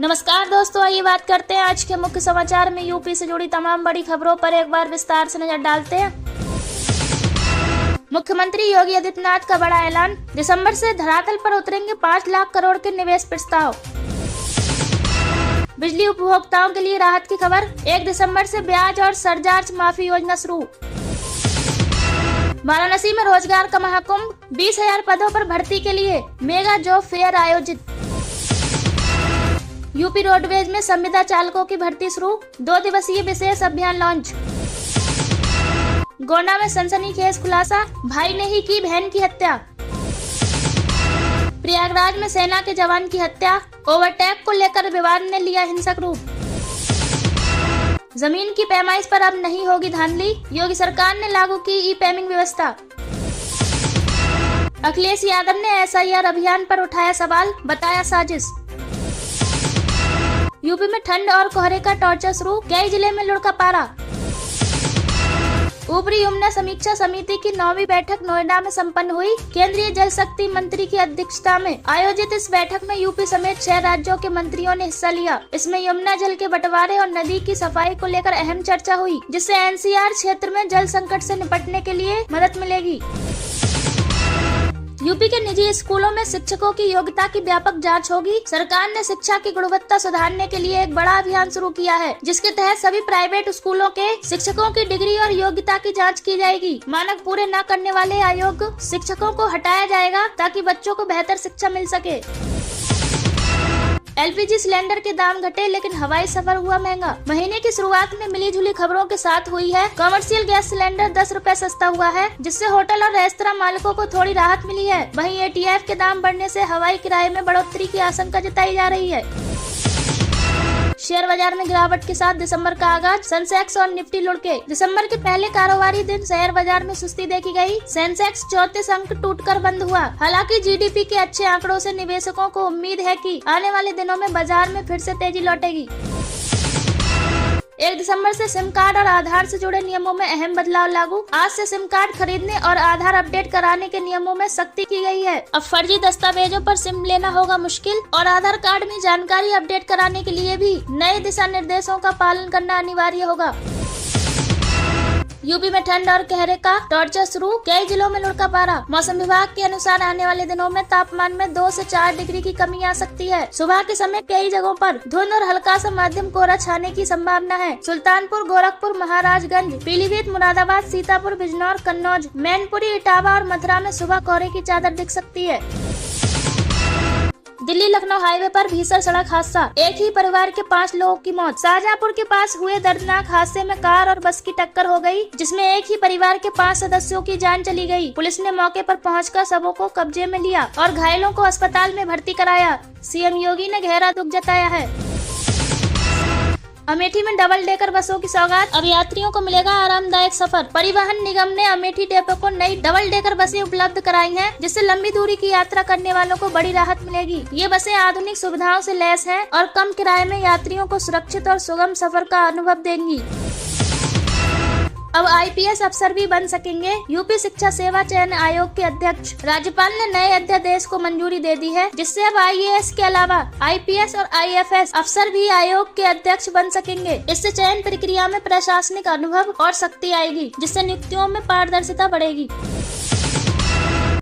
नमस्कार दोस्तों, आइए बात करते हैं आज के मुख्य समाचार में। यूपी से जुड़ी तमाम बड़ी खबरों पर एक बार विस्तार से नजर डालते हैं। मुख्यमंत्री योगी आदित्यनाथ का बड़ा ऐलान, दिसंबर से धरातल पर उतरेंगे 5 लाख करोड़ के निवेश प्रस्ताव। बिजली उपभोक्ताओं के लिए राहत की खबर, 1 दिसंबर से ब्याज और सरचार्ज माफी योजना शुरू। वाराणसी में रोजगार का महाकुंभ, 20,000 पदों पर भर्ती के लिए मेगा जॉब फेयर आयोजित। यूपी रोडवेज में संविदा चालकों की भर्ती शुरू, 2 दिवसीय विशेष अभियान लॉन्च। गोंडा में सनसनीखेज खुलासा, भाई ने ही की बहन की हत्या। प्रयागराज में सेना के जवान की हत्या, ओवरटेक को लेकर विवाद ने लिया हिंसक रूप। जमीन की पैमाइश पर अब नहीं होगी धांधली, योगी सरकार ने लागू की ई पेमिंग व्यवस्था। अखिलेश यादव ने SIR अभियान पर उठाया सवाल, बताया साजिश। यूपी में ठंड और कोहरे का टॉर्चर शुरू, कई जिले में लुढ़का पारा। ऊपरी यमुना समीक्षा समिति की 9वीं बैठक नोएडा में संपन्न हुई। केंद्रीय जल शक्ति मंत्री की अध्यक्षता में आयोजित इस बैठक में यूपी समेत 6 राज्यों के मंत्रियों ने हिस्सा लिया। इसमें यमुना जल के बंटवारे और नदी की सफाई को लेकर अहम चर्चा हुई, जिससे NCR क्षेत्र में जल संकट से निपटने के लिए मदद मिलेगी। यूपी के निजी स्कूलों में शिक्षकों की योग्यता की व्यापक जांच होगी। सरकार ने शिक्षा की गुणवत्ता सुधारने के लिए एक बड़ा अभियान शुरू किया है, जिसके तहत सभी प्राइवेट स्कूलों के शिक्षकों की डिग्री और योग्यता की जांच की जाएगी। मानक पूरे न करने वाले अयोग्य शिक्षकों को हटाया जाएगा, ताकि बच्चों को बेहतर शिक्षा मिल सके। LPG सिलेंडर के दाम घटे, लेकिन हवाई सफर हुआ महंगा। महीने की शुरुआत में मिली जुली खबरों के साथ हुई है। कमर्शियल गैस सिलेंडर 10 रुपए सस्ता हुआ है, जिससे होटल और रेस्तरां मालिकों को थोड़ी राहत मिली है। वहीं ATF के दाम बढ़ने से हवाई किराए में बढ़ोतरी की आशंका जताई जा रही है। शेयर बाजार में गिरावट के साथ दिसंबर का आगाज, सेंसेक्स और निफ्टी लुढ़के। दिसंबर के पहले कारोबारी दिन शेयर बाजार में सुस्ती देखी गई। सेंसेक्स 34 अंक टूटकर बंद हुआ। हालांकि GDP के अच्छे आंकड़ों से निवेशकों को उम्मीद है कि आने वाले दिनों में बाजार में फिर से तेजी लौटेगी। 1 दिसंबर से सिम कार्ड और आधार से जुड़े नियमों में अहम बदलाव लागू। आज से सिम कार्ड खरीदने और आधार अपडेट कराने के नियमों में सख्ती की गई है। अब फर्जी दस्तावेजों पर सिम लेना होगा मुश्किल, और आधार कार्ड में जानकारी अपडेट कराने के लिए भी नए दिशा निर्देशों का पालन करना अनिवार्य होगा। यूपी में ठंड और कोहरे का टॉर्चर शुरू, कई जिलों में लुढ़का पारा। मौसम विभाग के अनुसार आने वाले दिनों में तापमान में 2 से 4 डिग्री की कमी आ सकती है। सुबह के समय कई जगहों पर धुंध और हल्का सा मध्यम कोहरा छाने की संभावना है। सुल्तानपुर, गोरखपुर, महाराजगंज, पीलीभीत, मुरादाबाद, सीतापुर, बिजनौर, कन्नौज, मैनपुरी, इटावा और मथुरा में सुबह कोहरे की चादर दिख सकती है। दिल्ली लखनऊ हाईवे पर भीषण सड़क हादसा, एक ही परिवार के 5 लोगों की मौत। शाहजहांपुर के पास हुए दर्दनाक हादसे में कार और बस की टक्कर हो गई, जिसमें एक ही परिवार के 5 सदस्यों की जान चली गई। पुलिस ने मौके पर पहुंचकर शवों को कब्जे में लिया और घायलों को अस्पताल में भर्ती कराया। CM योगी ने गहरा दुख जताया है। अमेठी में डबल डेकर बसों की सौगात, अब यात्रियों को मिलेगा आरामदायक सफर। परिवहन निगम ने अमेठी डिपो को नई डबल डेकर बसें उपलब्ध कराई हैं, जिससे लंबी दूरी की यात्रा करने वालों को बड़ी राहत मिलेगी। ये बसें आधुनिक सुविधाओं से लैस हैं और कम किराए में यात्रियों को सुरक्षित और सुगम सफर का अनुभव देंगी। अब IPS अफसर भी बन सकेंगे। यूपी शिक्षा सेवा चयन आयोग के अध्यक्ष राज्यपाल ने नए अध्यादेश को मंजूरी दे दी है, जिससे अब IAS के अलावा IPS और IFS अफसर भी आयोग के अध्यक्ष बन सकेंगे। इससे चयन प्रक्रिया में प्रशासनिक अनुभव और शक्ति आएगी, जिससे नियुक्तियों में पारदर्शिता बढ़ेगी।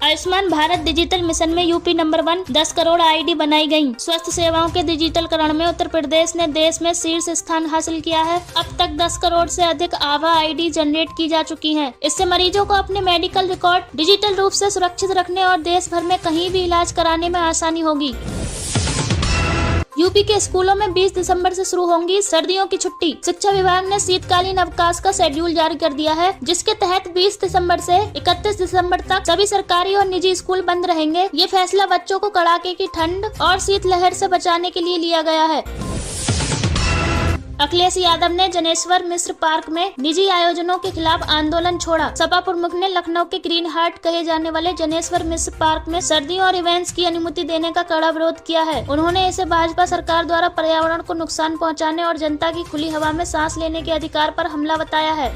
आयुष्मान भारत डिजिटल मिशन में यूपी नंबर 1, 10 करोड़ ID बनाई गयी। स्वास्थ्य सेवाओं के डिजिटलकरण में उत्तर प्रदेश ने देश में शीर्ष स्थान हासिल किया है। अब तक 10 करोड़ से अधिक आभा ID जनरेट की जा चुकी हैं। इससे मरीजों को अपने मेडिकल रिकॉर्ड डिजिटल रूप से सुरक्षित रखने और देश भर में कहीं भी इलाज कराने में आसानी होगी। यूपी के स्कूलों में 20 दिसंबर से शुरू होंगी सर्दियों की छुट्टी। शिक्षा विभाग ने शीतकालीन अवकाश का शेड्यूल जारी कर दिया है, जिसके तहत 20 दिसंबर से 31 दिसंबर तक सभी सरकारी और निजी स्कूल बंद रहेंगे। ये फैसला बच्चों को कड़ाके की ठंड और शीतलहर से बचाने के लिए लिया गया है। अखिलेश यादव ने जनेश्वर मिश्र पार्क में निजी आयोजनों के खिलाफ आंदोलन छोड़ा। सपा प्रमुख ने लखनऊ के ग्रीन हार्ट कहे जाने वाले जनेश्वर मिश्र पार्क में सर्दियों और इवेंट्स की अनुमति देने का कड़ा विरोध किया है। उन्होंने इसे भाजपा सरकार द्वारा पर्यावरण को नुकसान पहुंचाने और जनता की खुली हवा में सांस लेने के अधिकार पर हमला बताया है।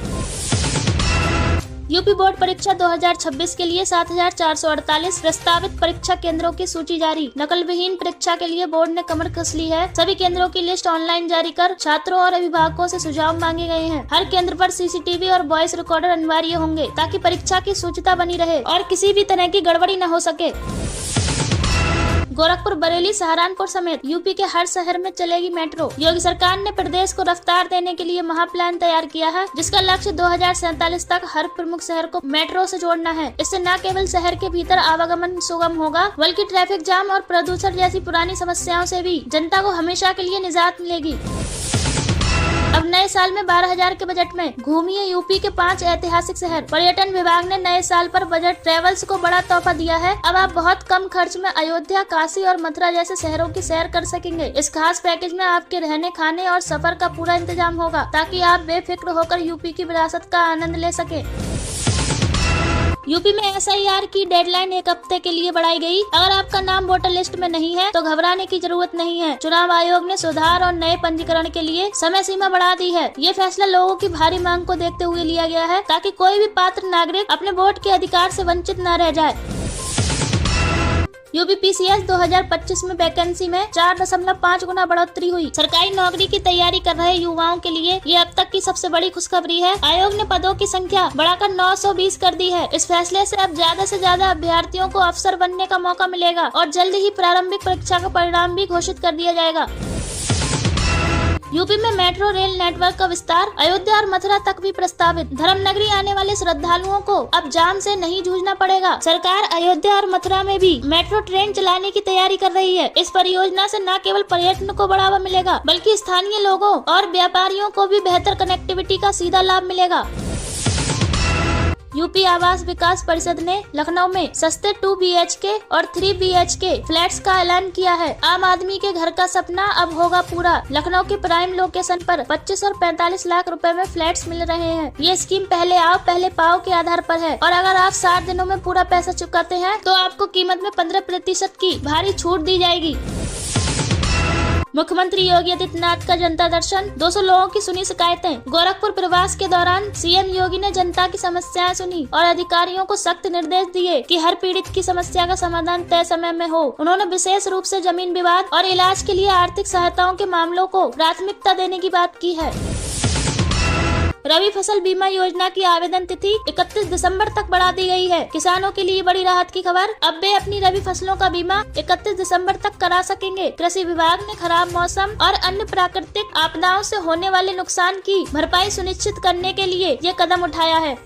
यूपी बोर्ड परीक्षा 2026 के लिए 7,448 प्रस्तावित परीक्षा केंद्रों की सूची जारी। नकल विहीन परीक्षा के लिए बोर्ड ने कमर कस ली है। सभी केंद्रों की लिस्ट ऑनलाइन जारी कर छात्रों और अभिभावकों से सुझाव मांगे गए हैं। हर केंद्र पर सीसीटीवी और वॉइस रिकॉर्डर अनिवार्य होंगे ताकि परीक्षा की शुचिता बनी रहे और किसी भी तरह की गड़बड़ी न हो सके। गोरखपुर, बरेली, सहारनपुर समेत यूपी के हर शहर में चलेगी मेट्रो। योगी सरकार ने प्रदेश को रफ्तार देने के लिए महाप्लान तैयार किया है, जिसका लक्ष्य 2047 तक हर प्रमुख शहर को मेट्रो से जोड़ना है। इससे न केवल शहर के भीतर आवागमन सुगम होगा, बल्कि ट्रैफिक जाम और प्रदूषण जैसी पुरानी समस्याओं से भी जनता को हमेशा के लिए निजात मिलेगी। अब नए साल में 12,000 के बजट में घूमिए यूपी के 5 ऐतिहासिक शहर। पर्यटन विभाग ने नए साल पर बजट ट्रेवल्स को बड़ा तोहफा दिया है। अब आप बहुत कम खर्च में अयोध्या, काशी और मथुरा जैसे शहरों की सैर कर सकेंगे। इस खास पैकेज में आपके रहने, खाने और सफर का पूरा इंतजाम होगा ताकि आप बेफिक्र होकर यूपी की विरासत का आनंद ले सके। यूपी में SIR की डेडलाइन 1 हफ्ते के लिए बढ़ाई गई। अगर आपका नाम वोटर लिस्ट में नहीं है तो घबराने की जरूरत नहीं है। चुनाव आयोग ने सुधार और नए पंजीकरण के लिए समय सीमा बढ़ा दी है। ये फैसला लोगों की भारी मांग को देखते हुए लिया गया है ताकि कोई भी पात्र नागरिक अपने वोट के अधिकार से वंचित न रह जाए। यूपी PCS 2025 में वैकेंसी में 4.5 गुना बढ़ोतरी हुई। सरकारी नौकरी की तैयारी कर रहे युवाओं के लिए ये अब तक की सबसे बड़ी खुशखबरी है। आयोग ने पदों की संख्या बढ़ाकर 920 कर दी है। इस फैसले से अब ज्यादा से ज्यादा अभ्यर्थियों को अफसर बनने का मौका मिलेगा और जल्द ही प्रारंभिक परीक्षा का परिणाम भी घोषित कर दिया जाएगा। यूपी में मेट्रो रेल नेटवर्क का विस्तार, अयोध्या और मथुरा तक भी प्रस्तावित। धर्मनगरी आने वाले श्रद्धालुओं को अब जाम से नहीं जूझना पड़ेगा। सरकार अयोध्या और मथुरा में भी मेट्रो ट्रेन चलाने की तैयारी कर रही है। इस परियोजना से न केवल पर्यटन को बढ़ावा मिलेगा, बल्कि स्थानीय लोगों और व्यापारियों को भी बेहतर कनेक्टिविटी का सीधा लाभ मिलेगा। यूपी आवास विकास परिषद ने लखनऊ में सस्ते 2 BHK और 3 BHK फ्लैट्स का ऐलान किया है। आम आदमी के घर का सपना अब होगा पूरा। लखनऊ के प्राइम लोकेशन पर 25 और 45 लाख रुपए में फ्लैट्स मिल रहे हैं। ये स्कीम पहले आओ पहले पाओ के आधार पर है और अगर आप 60 दिनों में पूरा पैसा चुकाते हैं तो आपको कीमत में 15% की भारी छूट दी जाएगी। मुख्यमंत्री योगी आदित्यनाथ का जनता दर्शन, 200 लोगों की सुनी शिकायतें। गोरखपुर प्रवास के दौरान CM योगी ने जनता की समस्याएं सुनी और अधिकारियों को सख्त निर्देश दिए कि हर पीड़ित की समस्या का समाधान तय समय में हो। उन्होंने विशेष रूप से जमीन विवाद और इलाज के लिए आर्थिक सहायताओं के मामलों को प्राथमिकता देने की बात की है। रबी फसल बीमा योजना की आवेदन तिथि 31 दिसंबर तक बढ़ा दी गई है। किसानों के लिए बड़ी राहत की खबर, अब वे अपनी रबी फसलों का बीमा 31 दिसंबर तक करा सकेंगे। कृषि विभाग ने खराब मौसम और अन्य प्राकृतिक आपदाओं से होने वाले नुकसान की भरपाई सुनिश्चित करने के लिए ये कदम उठाया है।